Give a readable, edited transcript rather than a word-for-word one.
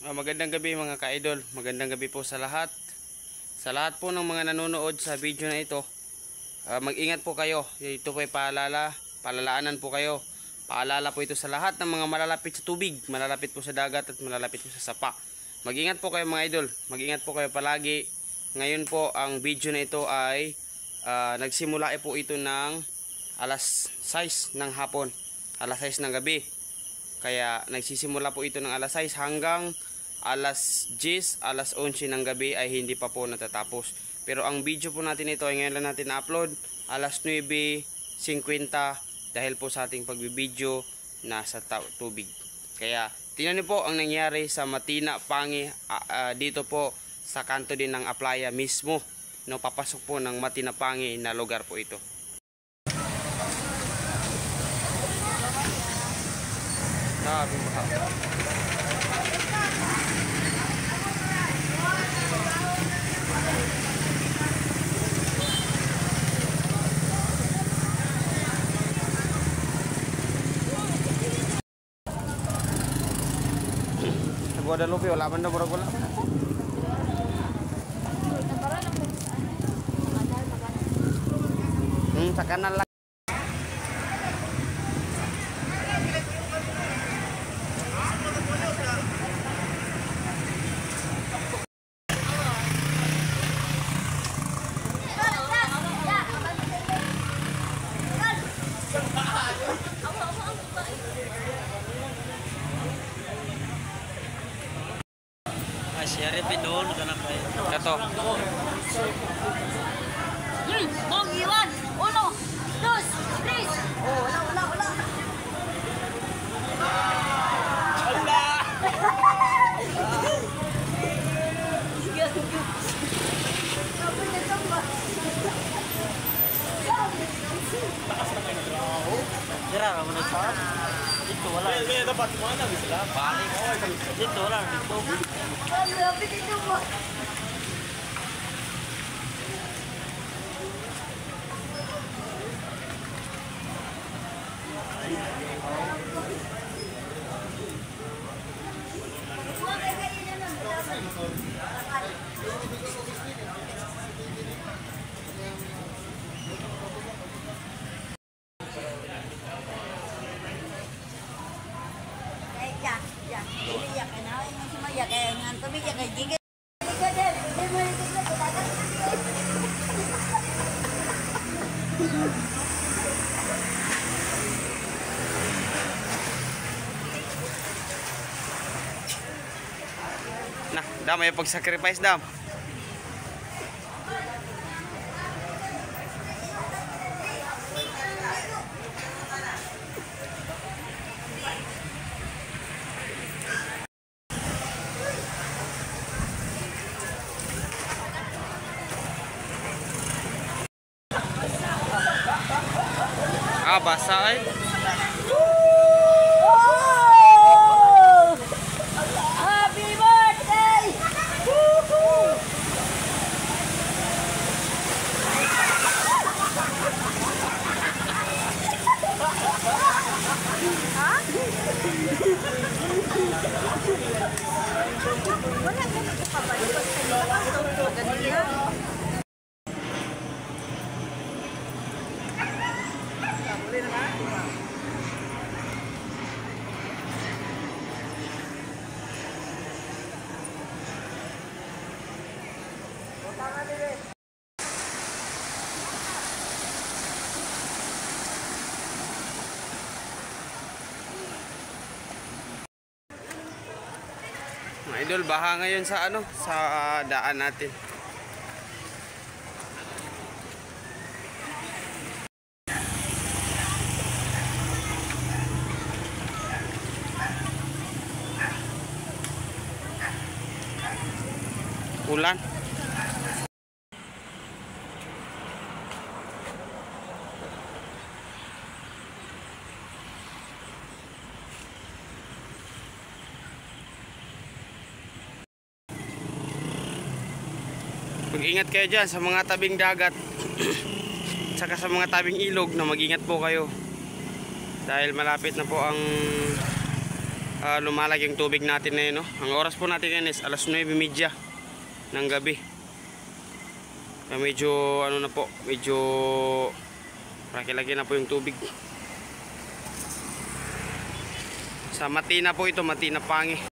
Magandang gabi mga ka-idol. Magandang gabi po sa lahat. Sa lahat po ng mga nanonood sa video na ito, mag-ingat po kayo. Ito po ay palalaanan po kayo. Paalala po ito sa lahat ng mga malalapit sa tubig, malalapit po sa dagat at malalapit po sa sapa. Mag-ingat po kayo mga idol. Mag-ingat po kayo palagi. Ngayon po ang video na ito ay nagsimula po ito ng alas 6 ng hapon, alas 6 ng gabi. Kaya nagsisimula po ito ng alas 6 hanggang alas 10, alas 11 ng gabi ay hindi pa po natatapos. Pero ang video po natin ito ay ngayon lang natin na-upload alas 9:50 dahil po sa ating pagbibideo nasa tubig. Kaya tingnan niyo po ang nangyari sa Matina Pangi dito po sa kanto din ng Aplaya mismo. No, papasok po ng Matina Pangi na lugar po ito. Grabe baha. Guadalupe wala man daw wala. Sa kanan lang. Share pinol kana kay. Kato. Bong iwan. 1, 2, 3. Oh, wala. Allah. Dira ra mo sa. Dito wala. Dapat mo na bisla. Balik. Dito wala dito. Lapit ito mo. Nah, dam may pag-sacrifice dam. Basa ay. Happy birthday! Wala ka na kapabalik sa iyo. Mga idol, baha ngayon sa sa daan natin. Ulan. Mag-ingat kayo dyan sa mga tabing dagat saka sa mga tabing ilog na mag-ingat po kayo dahil malapit na po ang lumalag yung tubig natin na yun, no? Ang oras po natin ngayon is alas 9:30 ng gabi. Medyo ano na po, medyo laki-laki na po yung tubig. Sa Matina po ito, Matina Pangi.